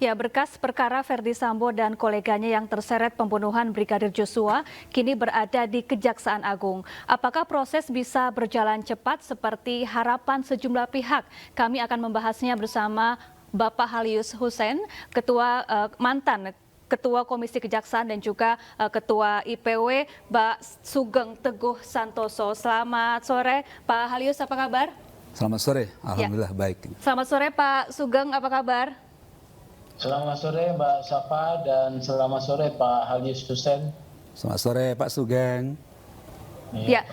Ya, berkas perkara Verdi Sambo dan koleganya yang terseret pembunuhan Brigadir Joshua kini berada di Kejaksaan Agung. Apakah proses bisa berjalan cepat seperti harapan sejumlah pihak? Kami akan membahasnya bersama Bapak Halius Hussein, mantan Ketua Komisi Kejaksaan dan juga Ketua IPW, Mbak Sugeng Teguh Santoso. Selamat sore, Pak Halius, apa kabar? Selamat sore, alhamdulillah baik. Selamat sore, Pak Sugeng, apa kabar? Selamat sore Mbak Safa dan selamat sore Pak Halius Hussein. Selamat sore Pak Sugeng. Ya,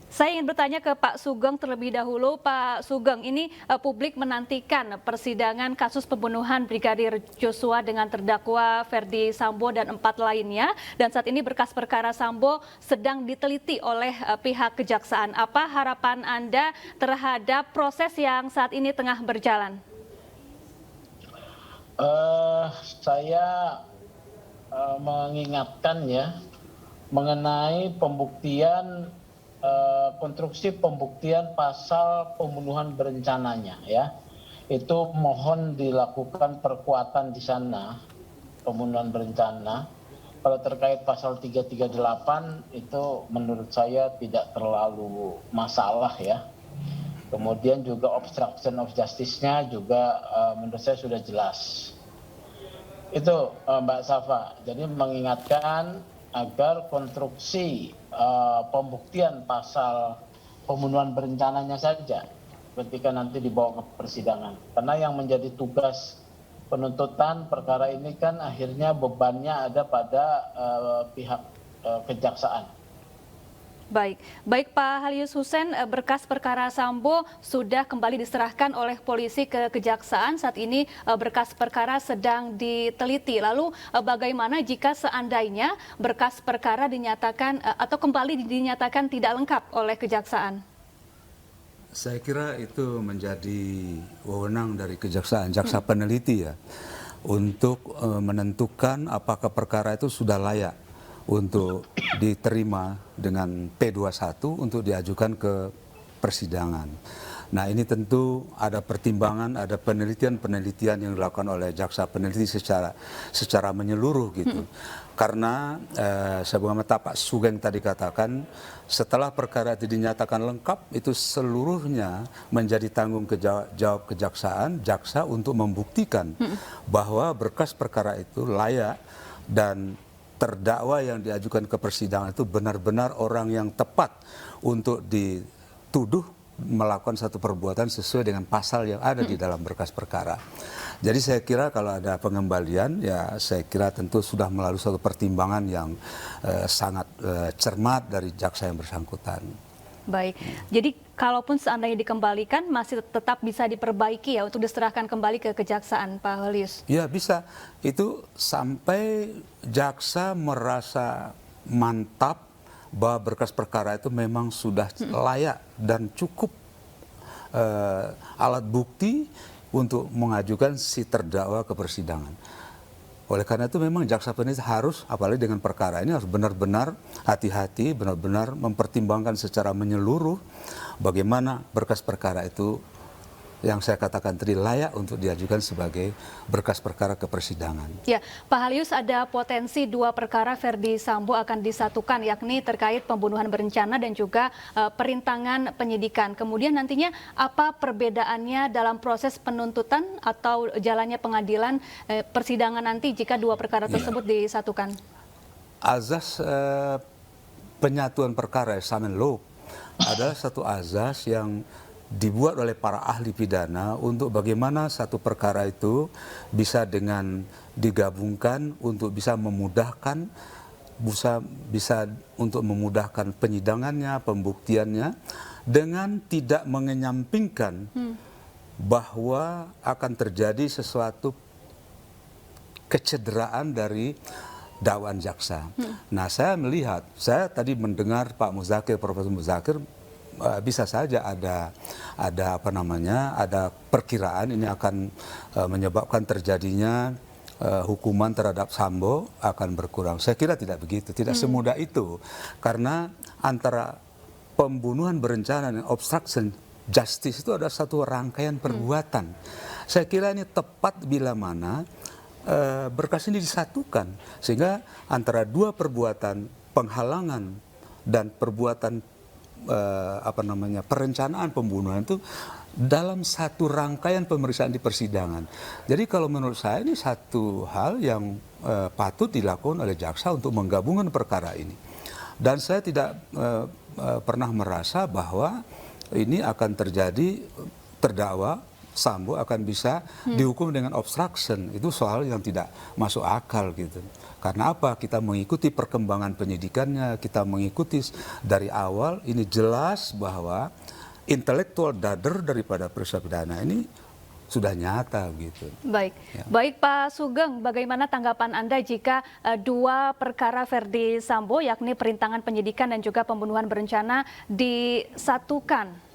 saya ingin bertanya ke Pak Sugeng terlebih dahulu. Pak Sugeng, ini publik menantikan persidangan kasus pembunuhan Brigadir Joshua dengan terdakwa Verdi Sambo dan 4 lainnya. Dan saat ini berkas perkara Sambo sedang diteliti oleh pihak kejaksaan. Apa harapan Anda terhadap proses yang saat ini tengah berjalan? Saya mengingatkan ya mengenai pembuktian konstruksi pembuktian pasal pembunuhan berencananya ya. Itu mohon dilakukan perkuatan di sana pembunuhan berencana. Kalau terkait pasal 338 itu menurut saya tidak terlalu masalah ya. Kemudian juga obstruction of justice-nya juga menurut saya sudah jelas. Itu Mbak Safa, jadi mengingatkan agar konstruksi pembuktian pasal pembunuhan berencananya saja ketika nanti dibawa ke persidangan. Karena yang menjadi tugas penuntutan perkara ini kan akhirnya bebannya ada pada pihak kejaksaan. Baik Pak Halius Hussein, berkas perkara Sambo sudah kembali diserahkan oleh polisi ke kejaksaan. Saat ini berkas perkara sedang diteliti. Lalu bagaimana jika seandainya berkas perkara dinyatakan atau kembali dinyatakan tidak lengkap oleh kejaksaan? Saya kira itu menjadi wewenang dari kejaksaan, jaksa peneliti ya, untuk menentukan apakah perkara itu sudah layak untuk diterima dengan P21 untuk diajukan ke persidangan. Nah, ini tentu ada pertimbangan, ada penelitian yang dilakukan oleh jaksa peneliti secara menyeluruh gitu. Karena sebagaimana Pak Sugeng tadi katakan, setelah perkara itu dinyatakan lengkap, itu seluruhnya menjadi tanggung jawab kejaksaan, jaksa untuk membuktikan bahwa berkas perkara itu layak dan terdakwa yang diajukan ke persidangan itu benar-benar orang yang tepat untuk dituduh melakukan satu perbuatan sesuai dengan pasal yang ada di dalam berkas perkara. Jadi saya kira kalau ada pengembalian, ya saya kira tentu sudah melalui suatu pertimbangan yang sangat cermat dari jaksa yang bersangkutan. Baik, jadi kalaupun seandainya dikembalikan masih tetap bisa diperbaiki ya untuk diserahkan kembali ke kejaksaan, Pak Halius? Ya bisa, itu sampai jaksa merasa mantap bahwa berkas perkara itu memang sudah layak dan cukup alat bukti untuk mengajukan si terdakwa ke persidangan. Oleh karena itu memang jaksa peneliti harus, apalagi dengan perkara ini harus benar-benar hati-hati, benar-benar mempertimbangkan secara menyeluruh bagaimana berkas perkara itu yang saya katakan tadi layak untuk diajukan sebagai berkas perkara ke persidangan. Ya, Pak Halius, ada potensi 2 perkara Verdi Sambo akan disatukan, yakni terkait pembunuhan berencana dan juga perintangan penyidikan. Kemudian nantinya apa perbedaannya dalam proses penuntutan atau jalannya pengadilan persidangan nanti jika 2 perkara tersebut disatukan? Azas penyatuan perkara, examen law, adalah satu azas yang dibuat oleh para ahli pidana untuk bagaimana satu perkara itu bisa dengan digabungkan untuk bisa memudahkan untuk memudahkan penyidangannya, pembuktiannya dengan tidak mengenyampingkan bahwa akan terjadi sesuatu kecederaan dari dakwaan jaksa. Nah, saya melihat, saya tadi mendengar Pak Muzakir, Profesor Muzakir, bisa saja ada perkiraan ini akan menyebabkan terjadinya hukuman terhadap Sambo akan berkurang. Saya kira tidak begitu, tidak semudah itu, karena antara pembunuhan berencana dan obstruction justice itu adalah satu rangkaian perbuatan. Saya kira ini tepat bila mana berkas ini disatukan, sehingga antara dua perbuatan penghalangan dan perbuatan perencanaan pembunuhan itu dalam satu rangkaian pemeriksaan di persidangan. Jadi kalau menurut saya ini satu hal yang patut dilakukan oleh jaksa untuk menggabungkan perkara ini. Dan saya tidak pernah merasa bahwa ini akan terjadi, terdakwa Sambo akan bisa dihukum dengan obstruction. Itu soal yang tidak masuk akal gitu. Karena apa? Kita mengikuti perkembangan penyidikannya, kita mengikuti dari awal, ini jelas bahwa intelektual dader daripada peristiwa pidana ini sudah nyata gitu. Baik, Ya. baik Pak Sugeng, bagaimana tanggapan Anda jika dua perkara Verdi Sambo, yakni perintangan penyidikan dan juga pembunuhan berencana, disatukan?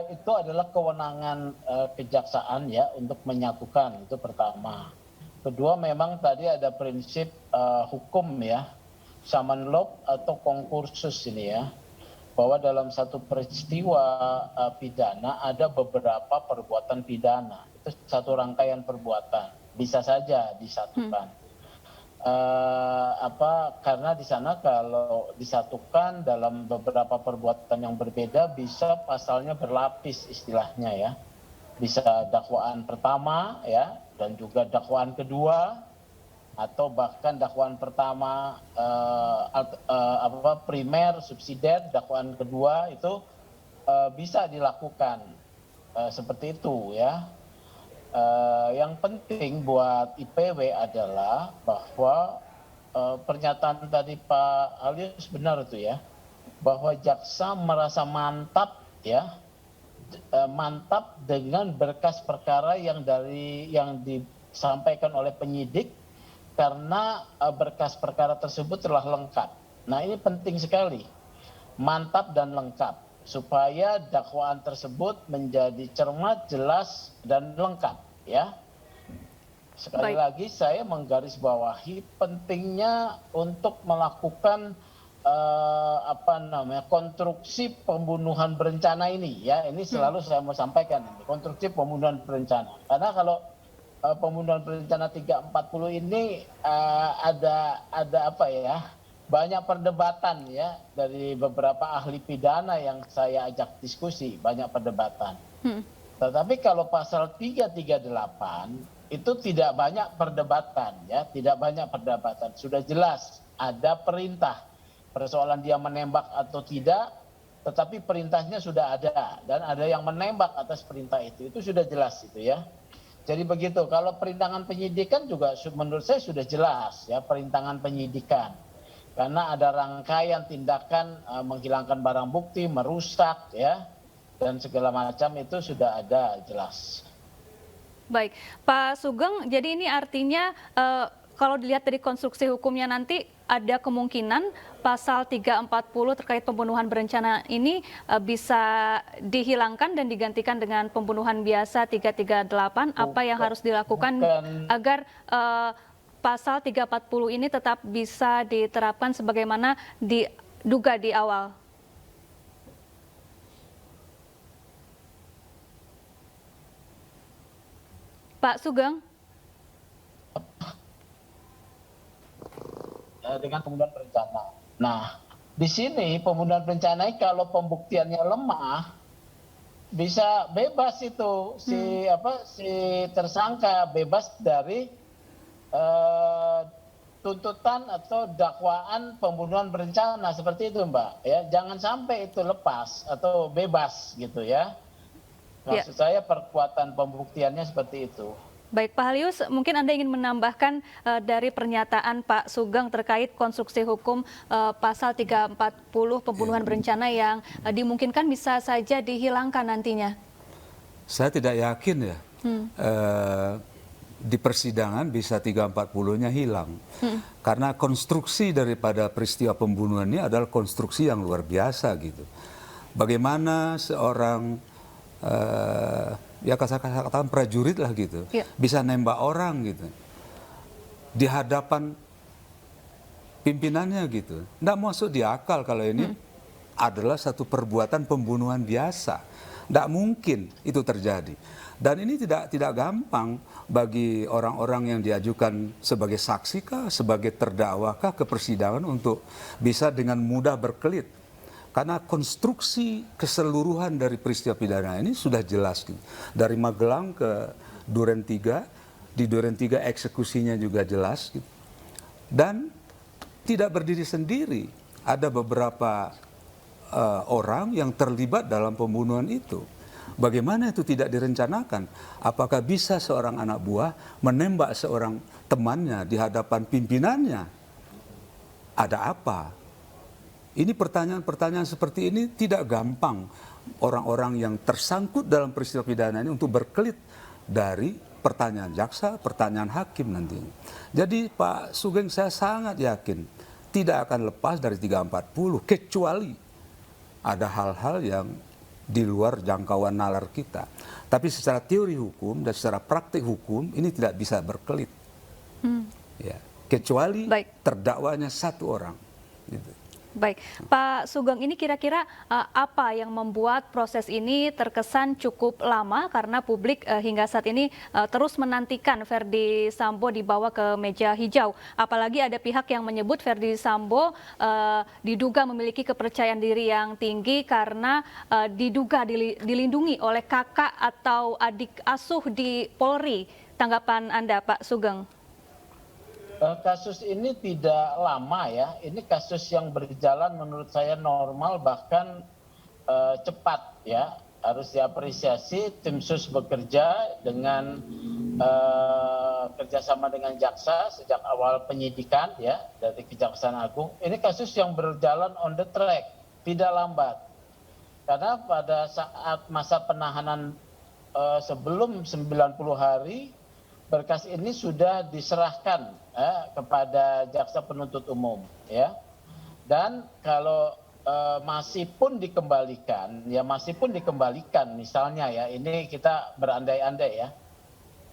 Itu adalah kewenangan kejaksaan ya untuk menyatukan, itu pertama. Kedua, memang tadi ada prinsip hukum ya, summon law atau concursus ini ya, bahwa dalam satu peristiwa pidana ada beberapa perbuatan pidana. Itu satu rangkaian perbuatan, bisa saja disatukan. Karena di sana kalau disatukan dalam beberapa perbuatan yang berbeda, bisa pasalnya berlapis istilahnya ya. Bisa dakwaan pertama ya, dan juga dakwaan kedua, atau bahkan dakwaan pertama primer, subsidiar, dakwaan kedua itu bisa dilakukan seperti itu ya. Yang penting buat IPW adalah bahwa pernyataan tadi Pak Halius benar itu ya, bahwa jaksa merasa mantap ya, mantap dengan berkas perkara yang disampaikan oleh penyidik, karena berkas perkara tersebut telah lengkap. Nah, ini penting sekali, mantap dan lengkap, supaya dakwaan tersebut menjadi cermat, jelas, dan lengkap ya. Sekali lagi saya menggarisbawahi pentingnya untuk melakukan konstruksi pembunuhan berencana ini ya. Ini selalu saya mau sampaikan, konstruksi pembunuhan berencana. Karena kalau pembunuhan berencana 340 ini ada banyak perdebatan ya dari beberapa ahli pidana yang saya ajak diskusi, banyak perdebatan. Tetapi kalau pasal 338 itu tidak banyak perdebatan ya, tidak banyak perdebatan. Sudah jelas ada perintah. Persoalan dia menembak atau tidak, tetapi perintahnya sudah ada dan ada yang menembak atas perintah itu sudah jelas itu ya. Jadi begitu. Kalau perintangan penyidikan juga menurut saya sudah jelas ya, perintangan penyidikan. Karena ada rangkaian tindakan menghilangkan barang bukti, merusak ya, dan segala macam itu sudah ada jelas. Baik, Pak Sugeng, jadi ini artinya kalau dilihat dari konstruksi hukumnya nanti ada kemungkinan pasal 340 terkait pembunuhan berencana ini bisa dihilangkan dan digantikan dengan pembunuhan biasa 338. Apa yang harus dilakukan agar pasal 340 ini tetap bisa diterapkan sebagaimana diduga di awal? Pak Sugeng? Dengan pembunuhan berencana. Nah, di sini pembunuhan berencana kalau pembuktiannya lemah, bisa bebas itu si tersangka, bebas dari tuntutan atau dakwaan pembunuhan berencana seperti itu, Mbak. Ya, jangan sampai itu lepas atau bebas gitu ya. Maksud saya perkuatan pembuktiannya seperti itu. Baik, Pak Halius, mungkin Anda ingin menambahkan dari pernyataan Pak Sugeng terkait konstruksi hukum pasal 340 pembunuhan berencana yang dimungkinkan bisa saja dihilangkan nantinya. Saya tidak yakin ya. Di persidangan bisa 340-nya hilang. Karena konstruksi daripada peristiwa pembunuhan ini adalah konstruksi yang luar biasa gitu. Bagaimana seorang katakan prajurit lah gitu, bisa nembak orang gitu di hadapan pimpinannya gitu. Nggak masuk di akal kalau ini adalah satu perbuatan pembunuhan biasa. Tidak mungkin itu terjadi. Dan ini tidak gampang bagi orang-orang yang diajukan sebagai saksi kah, sebagai terdakwa kah ke persidangan untuk bisa dengan mudah berkelit. Karena konstruksi keseluruhan dari peristiwa pidana ini sudah jelas. Dari Magelang ke Duren 3, di Duren 3 eksekusinya juga jelas. Dan tidak berdiri sendiri. Ada beberapa orang yang terlibat dalam pembunuhan itu. Bagaimana itu tidak direncanakan? Apakah bisa seorang anak buah menembak seorang temannya di hadapan pimpinannya? Ada apa? Ini pertanyaan-pertanyaan seperti ini tidak gampang orang-orang yang tersangkut dalam peristiwa pidana ini untuk berkelit dari pertanyaan jaksa, pertanyaan hakim nantinya. Jadi Pak Sugeng, saya sangat yakin tidak akan lepas dari 340 kecuali ada hal-hal yang di luar jangkauan nalar kita. Tapi secara teori hukum dan secara praktik hukum ini tidak bisa berkelit. Ya, kecuali terdakwanya satu orang. Gitu. Baik, Pak Sugeng, ini kira-kira apa yang membuat proses ini terkesan cukup lama karena publik hingga saat ini terus menantikan Verdi Sambo dibawa ke meja hijau. Apalagi ada pihak yang menyebut Verdi Sambo diduga memiliki kepercayaan diri yang tinggi karena diduga dilindungi oleh kakak atau adik asuh di Polri. Tanggapan Anda, Pak Sugeng? Kasus ini tidak lama ya, ini kasus yang berjalan menurut saya normal bahkan cepat ya. Harus diapresiasi tim sus bekerja dengan kerjasama dengan jaksa sejak awal penyidikan ya dari Kejaksaan Agung. Ini kasus yang berjalan on the track, tidak lambat. Karena pada saat masa penahanan sebelum 90 hari berkas ini sudah diserahkan kepada jaksa penuntut umum ya. Dan kalau masih pun dikembalikan misalnya ya, ini kita berandai-andai ya,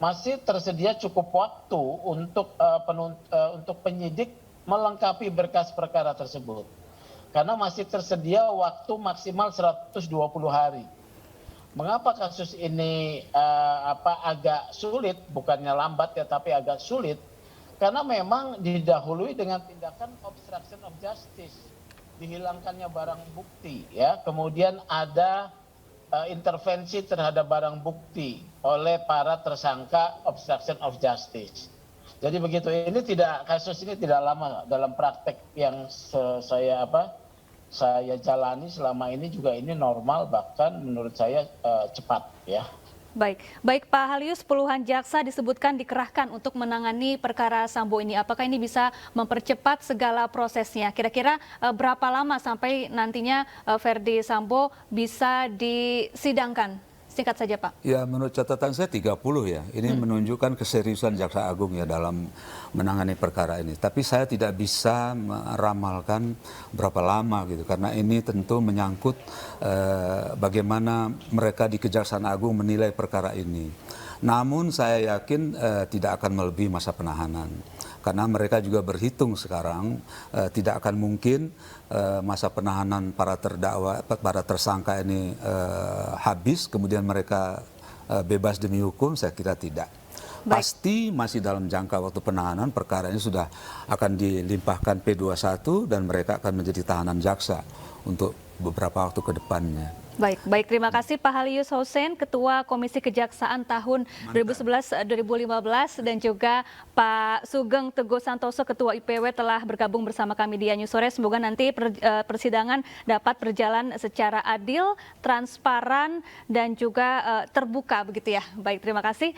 masih tersedia cukup waktu untuk penyidik melengkapi berkas perkara tersebut karena masih tersedia waktu maksimal 120 hari. Mengapa kasus ini agak sulit, bukannya lambat ya, tapi agak sulit? Karena memang didahului dengan tindakan obstruction of justice, dihilangkannya barang bukti, ya. Kemudian ada intervensi terhadap barang bukti oleh para tersangka obstruction of justice. Jadi begitu. Kasus ini tidak lama dalam praktek yang saya jalani selama ini juga ini normal, bahkan menurut saya cepat ya. Baik Pak Halius, puluhan jaksa disebutkan dikerahkan untuk menangani perkara Sambo ini. Apakah ini bisa mempercepat segala prosesnya? Kira-kira berapa lama sampai nantinya Verdi Sambo bisa disidangkan? Singkat saja Pak. Ya, menurut catatan saya 30 ya. Ini menunjukkan keseriusan Jaksa Agung ya dalam menangani perkara ini. Tapi saya tidak bisa meramalkan berapa lama gitu. Karena ini tentu menyangkut bagaimana mereka di Kejaksaan Agung menilai perkara ini. Namun saya yakin tidak akan melebihi masa penahanan. Karena mereka juga berhitung sekarang tidak akan mungkin masa penahanan para terdakwa, para tersangka ini habis, kemudian mereka bebas demi hukum. Saya kira tidak. Pasti masih dalam jangka waktu penahanan, perkara ini sudah akan dilimpahkan P21 dan mereka akan menjadi tahanan jaksa untuk beberapa waktu ke depannya. Baik, terima kasih Pak Halius Hussein, Ketua Komisi Kejaksaan tahun 2011-2015 dan juga Pak Sugeng Teguh Santoso, Ketua IPW telah bergabung bersama kami di News Sore. Semoga nanti persidangan dapat berjalan secara adil, transparan dan juga terbuka begitu ya. Baik, terima kasih.